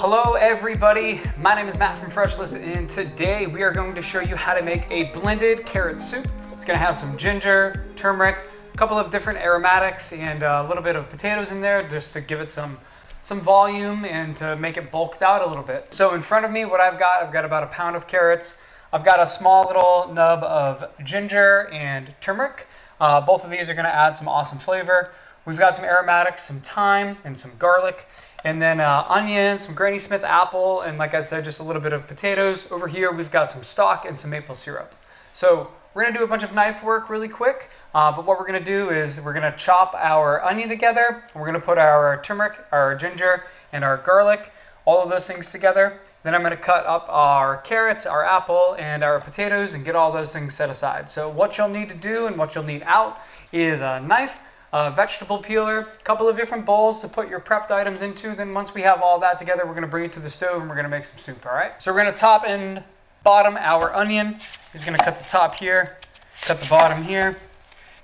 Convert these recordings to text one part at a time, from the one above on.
Hello everybody, my name is Matt from Fresh List, and today we are going to show you how to make a blended carrot soup. It's going to have some ginger, turmeric, a couple of different aromatics, and a little bit of potatoes in there just to give it some volume and to make it bulked out a little bit. So in front of me, what I've got about a pound of carrots. I've got a small little nub of ginger and turmeric. Both of these are going to add some awesome flavor. We've got some aromatics, some thyme, and some garlic. And then onion, some Granny Smith apple, and like I said, just a little bit of potatoes. Over here, we've got some stock and some maple syrup. So we're gonna do a bunch of knife work really quick, but what we're gonna do is we're gonna chop our onion together. We're gonna put our turmeric, our ginger, and our garlic, all of those things together. Then I'm gonna cut up our carrots, our apple, and our potatoes and get all those things set aside. So what you'll need to do and what you'll need out is a knife, a vegetable peeler, a couple of different bowls to put your prepped items into. Then once we have all that together, we're gonna bring it to the stove and we're gonna make some soup, all right? So we're gonna top and bottom our onion. Just gonna cut the top here, cut the bottom here.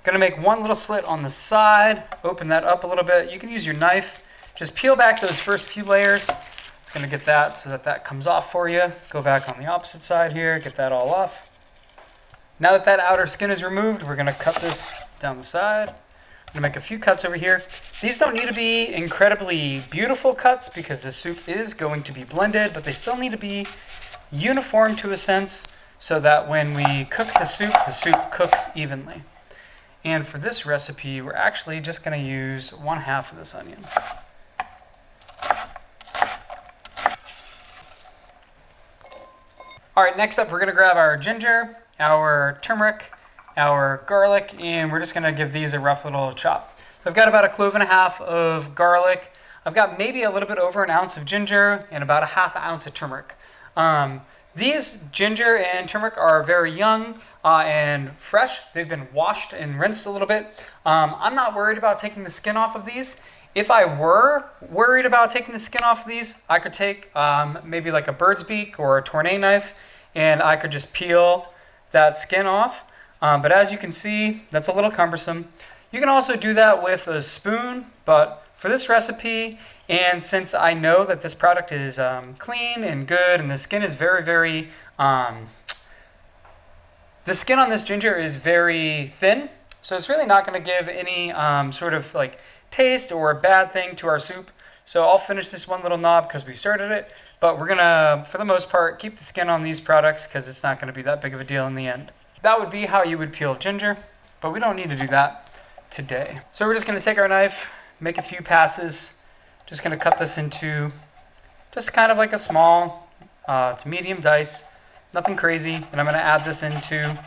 Gonna make one little slit on the side, open that up a little bit. You can use your knife. Just peel back those first few layers. It's gonna get that so that comes off for you. Go back on the opposite side here, get that all off. Now that that outer skin is removed, we're gonna cut this down the side. I'm gonna make a few cuts over here. These don't need to be incredibly beautiful cuts because the soup is going to be blended, but they still need to be uniform to a sense so that when we cook the soup cooks evenly. And for this recipe, we're actually just gonna use 1/2 of this onion. All right, next up, we're gonna grab our ginger, our turmeric, our garlic, and we're just gonna give these a rough little chop. So I've got about 1.5 cloves of garlic. I've got maybe a little bit over 1 ounce of ginger and about 1/2 ounce of turmeric. These ginger and turmeric are very young and fresh. They've been washed and rinsed a little bit. I'm not worried about taking the skin off of these. If I were worried about taking the skin off of these, I could take maybe like a bird's beak or a tournay knife, and I could just peel that skin off. But as you can see, that's a little cumbersome. You can also do that with a spoon, but for this recipe, and since I know that this product is clean and good, and the skin is the skin on this ginger is very thin, so it's really not gonna give any sort of like taste or bad thing to our soup. So I'll finish this one little knob because we started it, but we're gonna, for the most part, keep the skin on these products because it's not gonna be that big of a deal in the end. That would be how you would peel ginger, but we don't need to do that today. So we're just gonna take our knife, make a few passes, just gonna cut this into just kind of like a small to medium dice, nothing crazy. And I'm gonna add this into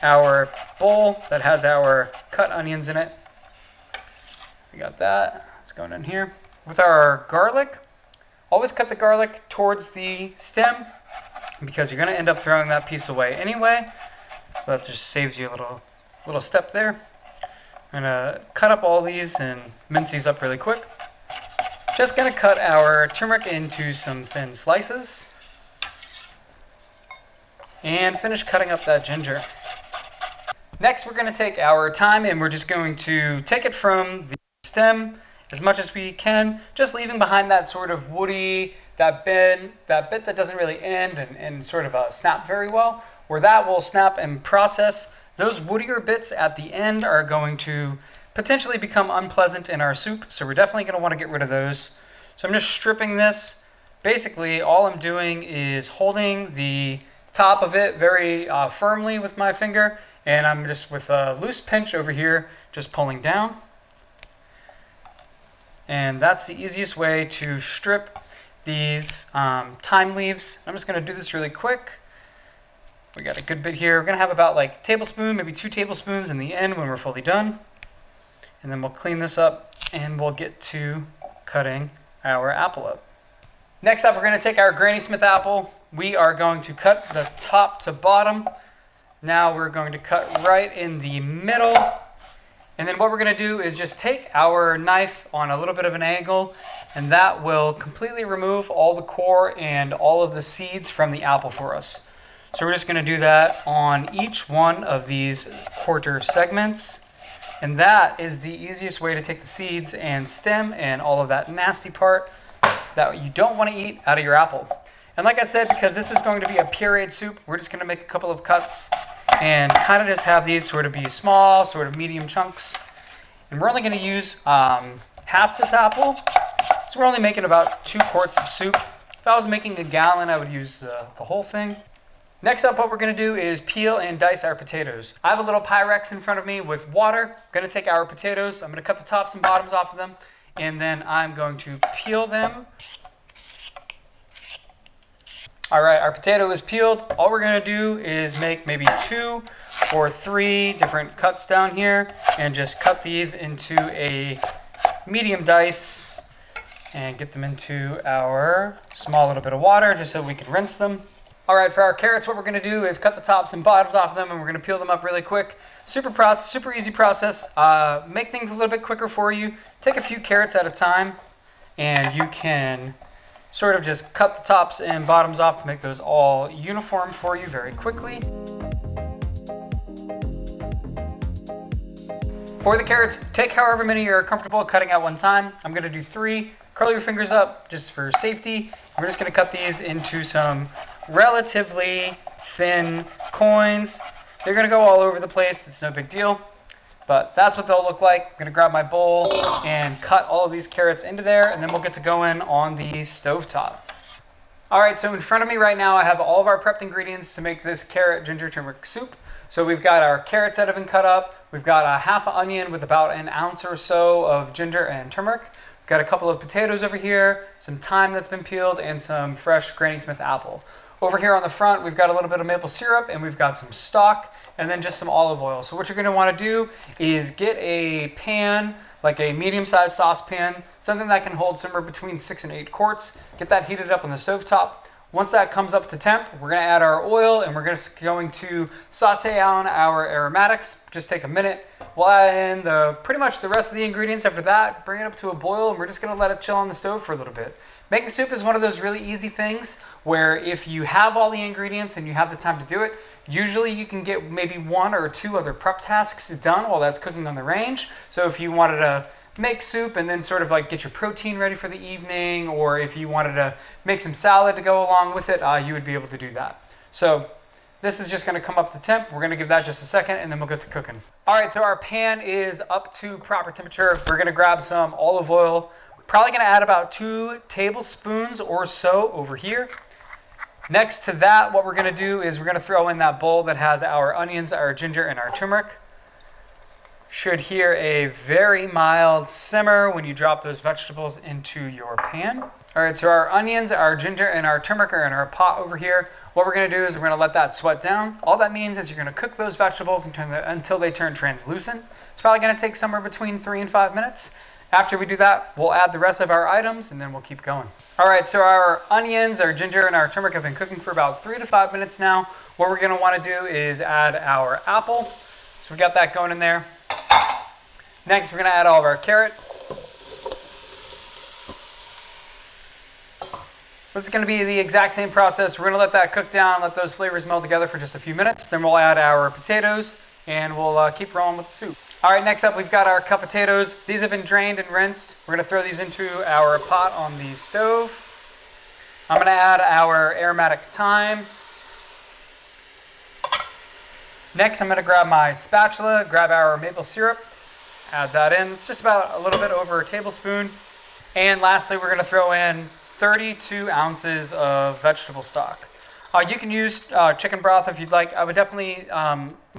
our bowl that has our cut onions in it. We got that, it's going in here. With our garlic, always cut the garlic towards the stem because you're gonna end up throwing that piece away anyway. So that just saves you a little step there. I'm gonna cut up all these and mince these up really quick. Just gonna cut our turmeric into some thin slices and finish cutting up that ginger. Next, we're gonna take our thyme and we're just going to take it from the stem as much as we can, just leaving behind that sort of woody, that bit that doesn't really end and sort of snap very well. Where that will snap and process, those woodier bits at the end are going to potentially become unpleasant in our soup, so we're definitely going to want to get rid of those. So I'm just stripping this. Basically, all I'm doing is holding the top of it very firmly with my finger, and I'm just with a loose pinch over here, just pulling down. And that's the easiest way to strip these thyme leaves. I'm just going to do this really quick. We got a good bit here. We're gonna have about like a tablespoon, maybe 2 tablespoons in the end when we're fully done. And then we'll clean this up and we'll get to cutting our apple up. Next up, we're gonna take our Granny Smith apple. We are going to cut the top to bottom. Now we're going to cut right in the middle. And then what we're gonna do is just take our knife on a little bit of an angle, and that will completely remove all the core and all of the seeds from the apple for us. So we're just going to do that on each one of these quarter segments. And that is the easiest way to take the seeds and stem and all of that nasty part that you don't want to eat out of your apple. And like I said, because this is going to be a pureed soup, we're just going to make a couple of cuts and kind of just have these sort of be small, sort of medium chunks. And we're only going to use half this apple. So we're only making about 2 quarts of soup. If I was making a gallon, I would use the whole thing. Next up, what we're going to do is peel and dice our potatoes. I have a little Pyrex in front of me with water. I'm going to take our potatoes. I'm going to cut the tops and bottoms off of them, and then I'm going to peel them. All right, our potato is peeled. All we're going to do is make maybe 2 or 3 different cuts down here and just cut these into a medium dice and get them into our small little bit of water just so we can rinse them. All right, for our carrots, what we're going to do is cut the tops and bottoms off of them, and we're going to peel them up really quick. Super easy process. Make things a little bit quicker for you. Take a few carrots at a time, and you can sort of just cut the tops and bottoms off to make those all uniform for you very quickly. For the carrots, take however many you're comfortable cutting at one time. I'm going to do 3. Curl your fingers up just for safety. We're just going to cut these into some relatively thin coins. They're going to go all over the place. It's no big deal, but that's what they'll look like. I'm going to grab my bowl and cut all of these carrots into there, and then we'll get to going on the stovetop. All right, so in front of me right now, I have all of our prepped ingredients to make this carrot ginger turmeric soup. So we've got our carrots that have been cut up. We've got a half an onion with about an ounce or so of ginger and turmeric. We've got a couple of potatoes over here, some thyme that's been peeled, and some fresh Granny Smith apple. Over here on the front, we've got a little bit of maple syrup, and we've got some stock, and then just some olive oil. So what you're going to want to do is get a pan, like a medium-sized saucepan, something that can hold somewhere between 6 and 8 quarts. Get that heated up on the stovetop. Once that comes up to temp, we're going to add our oil, and we're going to saute on our aromatics. Just take a minute. We'll add in pretty much the rest of the ingredients after that, bring it up to a boil, and we're just going to let it chill on the stove for a little bit. Making soup is one of those really easy things where if you have all the ingredients and you have the time to do it, usually you can get maybe 1 or 2 other prep tasks done while that's cooking on the range. So if you wanted to make soup and then sort of like get your protein ready for the evening, or if you wanted to make some salad to go along with it, you would be able to do that. So this is just going to come up to temp. We're going to give that just a second, and then we'll get to cooking. All right, so our pan is up to proper temperature. We're going to grab some olive oil. Probably going to add about 2 tablespoons or so over here. Next to that, what we're going to do is we're going to throw in that bowl that has our onions, our ginger, and our turmeric. Should hear a very mild simmer when you drop those vegetables into your pan. All right, so our onions, our ginger, and our turmeric are in our pot over here. What we're going to do is we're going to let that sweat down. All that means is you're going to cook those vegetables until they turn translucent. It's probably going to take somewhere between 3 and 5 minutes. After we do that, we'll add the rest of our items, and then we'll keep going. All right, so our onions, our ginger, and our turmeric have been cooking for about 3 to 5 minutes now. What we're going to want to do is add our apple. So we got that going in there. Next, we're going to add all of our carrot. This is going to be the exact same process. We're going to let that cook down, let those flavors meld together for just a few minutes. Then we'll add our potatoes, and we'll keep rolling with the soup. All right, next up, we've got our cut potatoes. These have been drained and rinsed. We're going to throw these into our pot on the stove. I'm going to add our aromatic thyme. Next, I'm going to grab my spatula, grab our maple syrup, add that in. It's just about a little bit over a tablespoon. And lastly, we're going to throw in 32 ounces of vegetable stock. You can use chicken broth if you'd like. I would definitely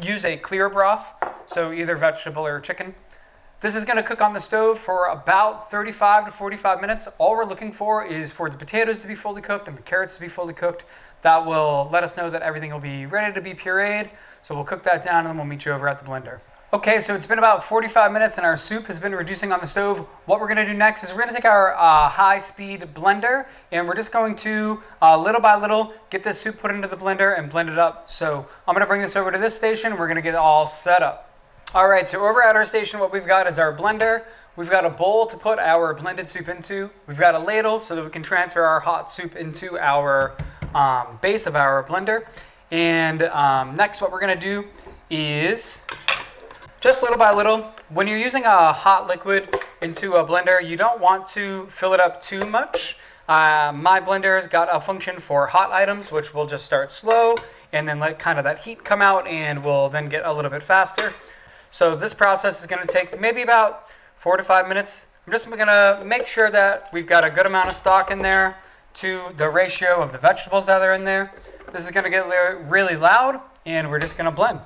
use a clear broth, so either vegetable or chicken. This is going to cook on the stove for about 35 to 45 minutes. All we're looking for is for the potatoes to be fully cooked and the carrots to be fully cooked. That will let us know that everything will be ready to be pureed. So we'll cook that down, and then we'll meet you over at the blender. Okay, so it's been about 45 minutes and our soup has been reducing on the stove. What we're going to do next is we're going to take our high-speed blender, and we're just going to, little by little, get this soup put into the blender and blend it up. So I'm going to bring this over to this station. We're going to get it all set up. All right, so over at our station, what we've got is our blender. We've got a bowl to put our blended soup into. We've got a ladle so that we can transfer our hot soup into our base of our blender. And next, what we're going to do is just little by little, when you're using a hot liquid into a blender, you don't want to fill it up too much. My blender's got a function for hot items, which will just start slow and then let kind of that heat come out and will then get a little bit faster. So this process is going to take maybe about 4 to 5 minutes. I'm just going to make sure that we've got a good amount of stock in there to the ratio of the vegetables that are in there. This is going to get really loud, and we're just going to blend.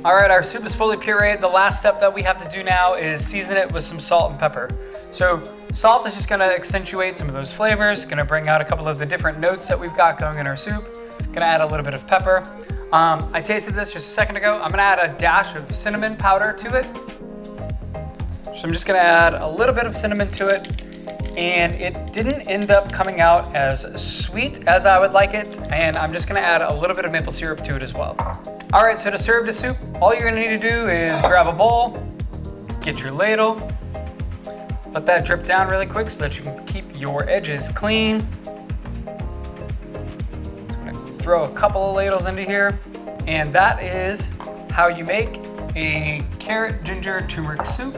All right, our soup is fully pureed. The last step that we have to do now is season it with some salt and pepper. So salt is just gonna accentuate some of those flavors, gonna bring out a couple of the different notes that we've got going in our soup. Gonna add a little bit of pepper. I tasted this just a second ago. I'm gonna add a dash of cinnamon powder to it. So I'm just gonna add a little bit of cinnamon to it. And it didn't end up coming out as sweet as I would like it. And I'm just gonna add a little bit of maple syrup to it as well. All right, so to serve the soup, all you're gonna need to do is grab a bowl, get your ladle, let that drip down really quick so that you can keep your edges clean. I'm gonna throw a couple of ladles into here. And that is how you make a carrot ginger turmeric soup.